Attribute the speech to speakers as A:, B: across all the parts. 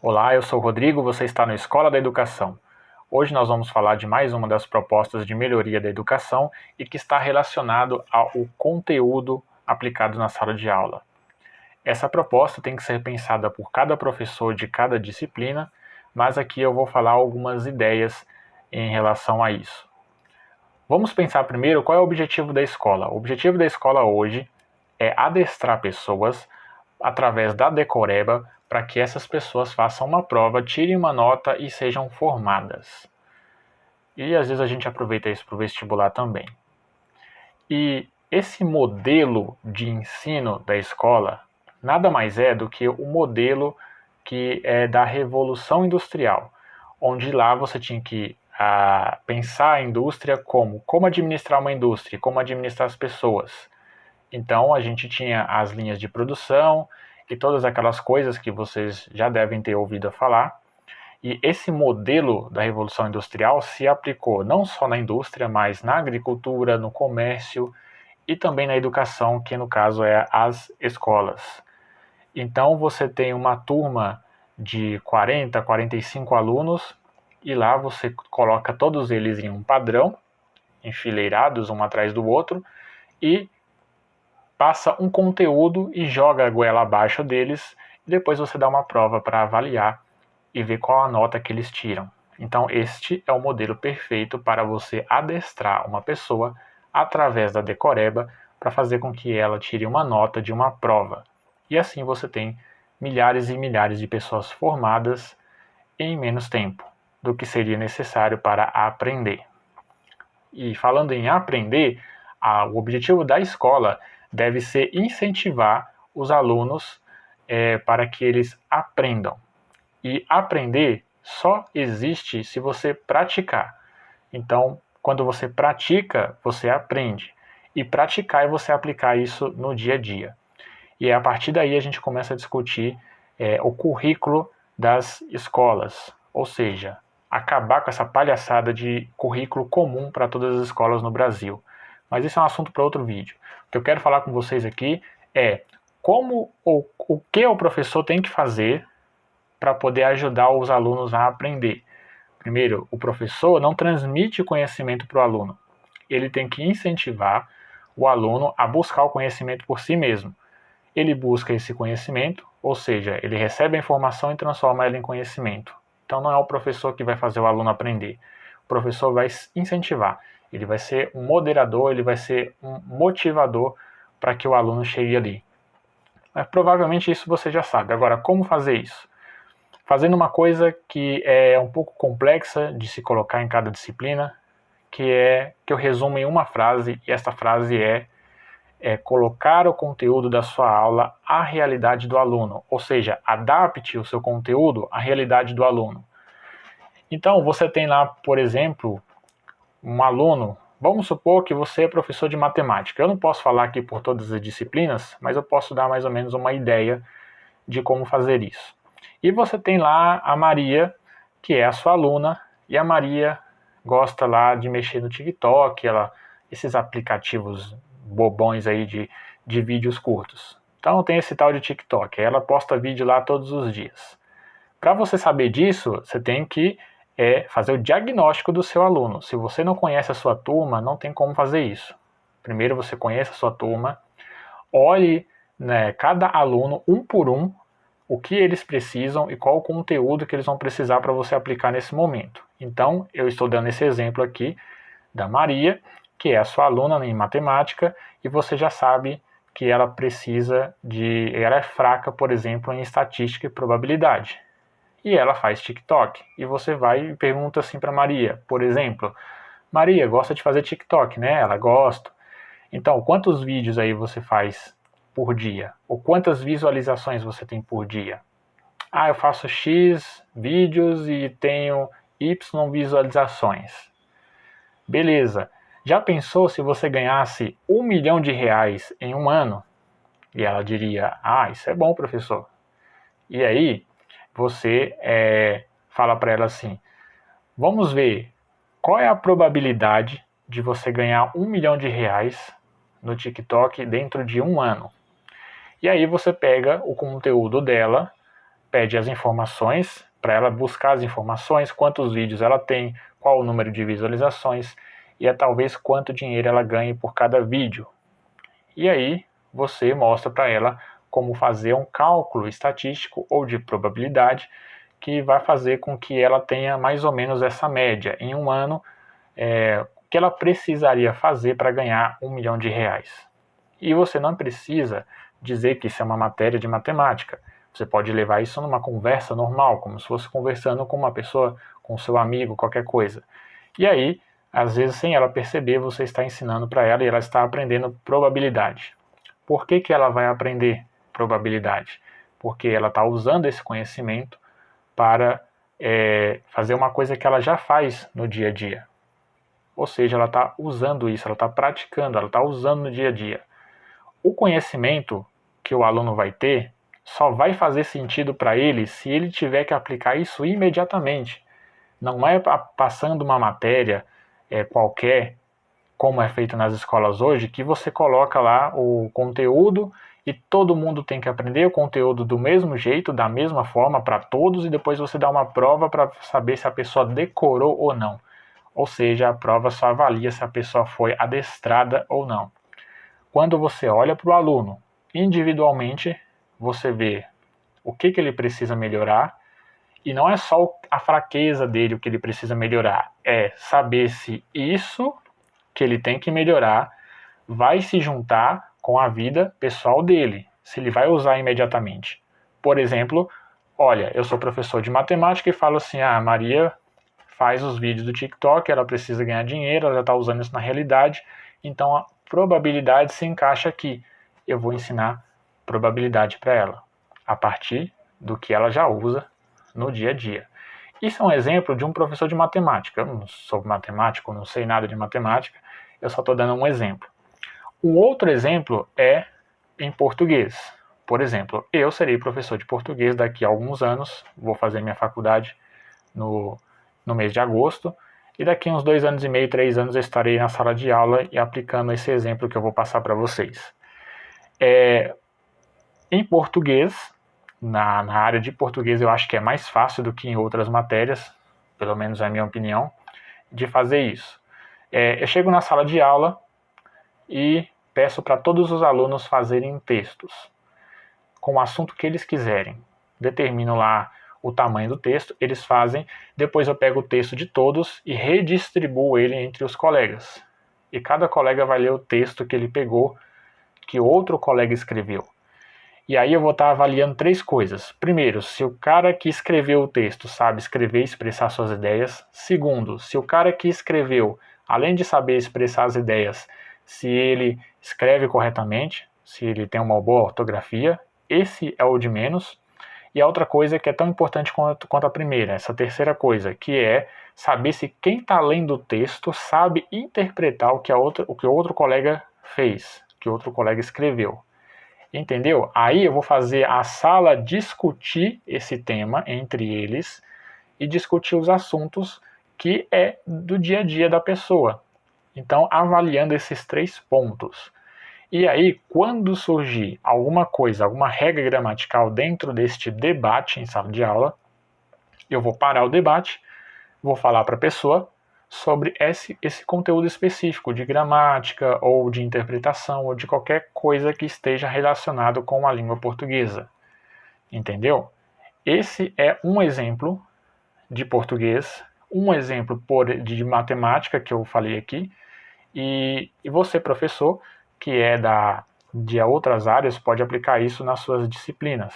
A: Olá, eu sou o Rodrigo, você está no Escola da Educação. Hoje nós vamos falar de mais uma das propostas de melhoria da educação e que está relacionado ao conteúdo aplicado na sala de aula. Essa proposta tem que ser pensada por cada professor de cada disciplina, mas aqui eu vou falar algumas ideias em relação a isso. Vamos pensar primeiro qual é o objetivo da escola. O objetivo da escola hoje é adestrar pessoas através da decoreba para que essas pessoas façam uma prova, tirem uma nota e sejam formadas. E às vezes a gente aproveita isso para o vestibular também. E esse modelo de ensino da escola nada mais é do que o modelo que é da Revolução Industrial, onde lá você tinha que pensar a indústria como administrar uma indústria, como administrar as pessoas. Então a gente tinha as linhas de produção e todas aquelas coisas que vocês já devem ter ouvido falar. E esse modelo da Revolução Industrial se aplicou não só na indústria, mas na agricultura, no comércio e também na educação, que no caso é as escolas. Então você tem uma turma de 40, 45 alunos e lá você coloca todos eles em um padrão, enfileirados um atrás do outro, e passa um conteúdo e joga a goela abaixo deles, e depois você dá uma prova para avaliar e ver qual a nota que eles tiram. Então este é o modelo perfeito para você adestrar uma pessoa através da decoreba para fazer com que ela tire uma nota de uma prova. E assim você tem milhares e milhares de pessoas formadas em menos tempo do que seria necessário para aprender. E falando em aprender, o objetivo da escola deve ser incentivar os alunos para que eles aprendam. E aprender só existe se você praticar. Então, quando você pratica, você aprende. E praticar é você aplicar isso no dia a dia. E a partir daí a gente começa a discutir o currículo das escolas. Ou seja, acabar com essa palhaçada de currículo comum para todas as escolas no Brasil. Mas isso é um assunto para outro vídeo. O que eu quero falar com vocês aqui é o que o professor tem que fazer para poder ajudar os alunos a aprender. Primeiro, o professor não transmite conhecimento para o aluno. Ele tem que incentivar o aluno a buscar o conhecimento por si mesmo. Ele busca esse conhecimento, ou seja, ele recebe a informação e transforma ela em conhecimento. Então não é o professor que vai fazer o aluno aprender. O professor vai incentivar. Ele vai ser um moderador, ele vai ser um motivador para que o aluno chegue ali. Mas provavelmente isso você já sabe. Agora, como fazer isso? Fazendo uma coisa que é um pouco complexa de se colocar em cada disciplina, que eu resumo em uma frase, e esta frase é colocar o conteúdo da sua aula à realidade do aluno, ou seja, adapte o seu conteúdo à realidade do aluno. Então, você tem lá, por exemplo, um aluno, vamos supor que você é professor de matemática. Eu não posso falar aqui por todas as disciplinas, mas eu posso dar mais ou menos uma ideia de como fazer isso. E você tem lá a Maria, que é a sua aluna, e a Maria gosta lá de mexer no TikTok, esses aplicativos bobões aí de vídeos curtos. Então tem esse tal de TikTok, ela posta vídeo lá todos os dias. Para você saber disso, você tem que fazer o diagnóstico do seu aluno. Se você não conhece a sua turma, não tem como fazer isso. Primeiro você conhece a sua turma, olhe cada aluno um por um, o que eles precisam e qual o conteúdo que eles vão precisar para você aplicar nesse momento. Então, eu estou dando esse exemplo aqui da Maria, que é a sua aluna em matemática, e você já sabe que ela ela é fraca, por exemplo, em estatística e probabilidade. E ela faz TikTok. E você vai e pergunta assim para Maria, por exemplo, Maria, gosta de fazer TikTok, né? Ela gosta. Então, quantos vídeos aí você faz por dia? Ou quantas visualizações você tem por dia? Eu faço X vídeos e tenho Y visualizações. Beleza. Já pensou se você ganhasse R$1 milhão em um ano? E ela diria, isso é bom, professor. E aí, você fala para ela assim, vamos ver qual é a probabilidade de você ganhar R$1 milhão no TikTok dentro de um ano. E aí você pega o conteúdo dela pede as informações, para ela buscar as informações, quantos vídeos ela tem, qual o número de visualizações e talvez quanto dinheiro ela ganhe por cada vídeo. E aí você mostra para ela como fazer um cálculo estatístico ou de probabilidade que vai fazer com que ela tenha mais ou menos essa média em um ano, que ela precisaria fazer para ganhar R$1 milhão. E você não precisa dizer que isso é uma matéria de matemática. Você pode levar isso numa conversa normal, como se fosse conversando com uma pessoa, com seu amigo, qualquer coisa. E aí, às vezes, sem ela perceber, você está ensinando para ela e ela está aprendendo probabilidade. Por que ela vai aprender probabilidade? Porque ela está usando esse conhecimento para fazer uma coisa que ela já faz no dia a dia. Ou seja, ela está usando isso, ela está praticando, ela está usando no dia a dia. O conhecimento que o aluno vai ter só vai fazer sentido para ele se ele tiver que aplicar isso imediatamente. Não é passando uma matéria qualquer, como é feito nas escolas hoje, que você coloca lá o conteúdo e todo mundo tem que aprender o conteúdo do mesmo jeito, da mesma forma para todos, e depois você dá uma prova para saber se a pessoa decorou ou não. Ou seja, a prova só avalia se a pessoa foi adestrada ou não. Quando você olha para o aluno individualmente, você vê o que ele precisa melhorar, e não é só a fraqueza dele o que ele precisa melhorar, é saber se isso que ele tem que melhorar vai se juntar com a vida pessoal dele, se ele vai usar imediatamente. Por exemplo, olha, eu sou professor de matemática e falo assim, a Maria faz os vídeos do TikTok, ela precisa ganhar dinheiro, ela já está usando isso na realidade, então a probabilidade se encaixa aqui. Eu vou ensinar probabilidade para ela, a partir do que ela já usa no dia a dia. Isso é um exemplo de um professor de matemática. Eu não sou matemático, não sei nada de matemática, eu só estou dando um exemplo. Um outro exemplo é em português. Por exemplo, eu serei professor de português daqui a alguns anos, vou fazer minha faculdade no mês de agosto, e daqui a uns 2 anos e meio, 3 anos eu estarei na sala de aula e aplicando esse exemplo que eu vou passar para vocês. Em português, na área de português eu acho que é mais fácil do que em outras matérias, pelo menos é a minha opinião, de fazer isso. Eu chego na sala de aula e peço para todos os alunos fazerem textos com o assunto que eles quiserem. Determino lá o tamanho do texto, eles fazem, depois eu pego o texto de todos e redistribuo ele entre os colegas. E cada colega vai ler o texto que ele pegou, que outro colega escreveu. E aí eu vou estar avaliando 3 coisas. Primeiro, se o cara que escreveu o texto sabe escrever e expressar suas ideias. Segundo, se o cara que escreveu, além de saber expressar as ideias, se ele escreve corretamente, se ele tem uma boa ortografia. Esse é o de menos. E a outra coisa que é tão importante quanto a primeira, essa terceira coisa, que é saber se quem está lendo o texto sabe interpretar o que o outro colega fez, que o outro colega escreveu. Entendeu? Aí eu vou fazer a sala discutir esse tema entre eles e discutir os assuntos que é do dia a dia da pessoa. Então, avaliando esses 3 pontos. E aí, quando surgir alguma coisa, alguma regra gramatical dentro deste debate em sala de aula, eu vou parar o debate, vou falar para a pessoa sobre esse conteúdo específico de gramática ou de interpretação ou de qualquer coisa que esteja relacionado com a língua portuguesa. Entendeu? Esse é um exemplo de português, um exemplo de matemática que eu falei aqui, e você, professor, que é de outras áreas, pode aplicar isso nas suas disciplinas,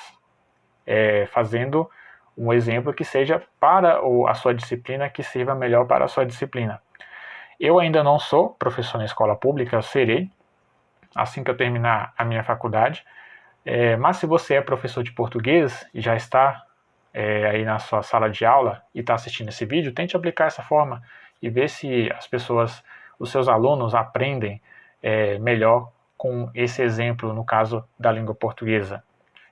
A: fazendo um exemplo que seja para a sua disciplina, que sirva melhor para a sua disciplina. Eu ainda não sou professor na escola pública, eu serei assim que eu terminar a minha faculdade, mas se você é professor de português e já está aí na sua sala de aula e está assistindo esse vídeo, tente aplicar essa forma e ver se os seus alunos aprendem melhor com esse exemplo, no caso da língua portuguesa.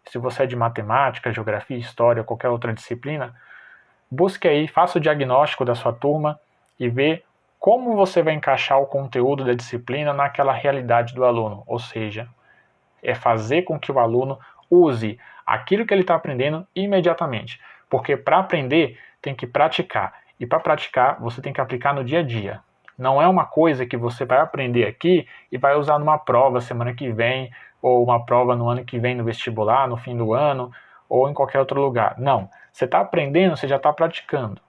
A: Se você é de matemática, geografia, história, qualquer outra disciplina, busque aí, faça o diagnóstico da sua turma e vê como você vai encaixar o conteúdo da disciplina naquela realidade do aluno. Ou seja, é fazer com que o aluno use aquilo que ele está aprendendo imediatamente. Porque para aprender tem que praticar. E para praticar você tem que aplicar no dia a dia. Não é uma coisa que você vai aprender aqui e vai usar numa prova semana que vem, ou uma prova no ano que vem no vestibular, no fim do ano, ou em qualquer outro lugar. Não. Você está aprendendo, você já está praticando.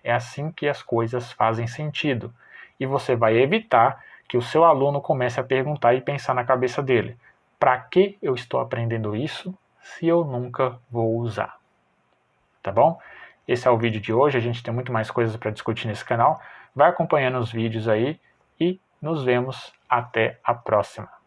A: É assim que as coisas fazem sentido. E você vai evitar que o seu aluno comece a perguntar e pensar na cabeça dele: para que eu estou aprendendo isso se eu nunca vou usar? Tá bom? Esse é o vídeo de hoje, a gente tem muito mais coisas para discutir nesse canal. Vai acompanhando os vídeos aí e nos vemos até a próxima.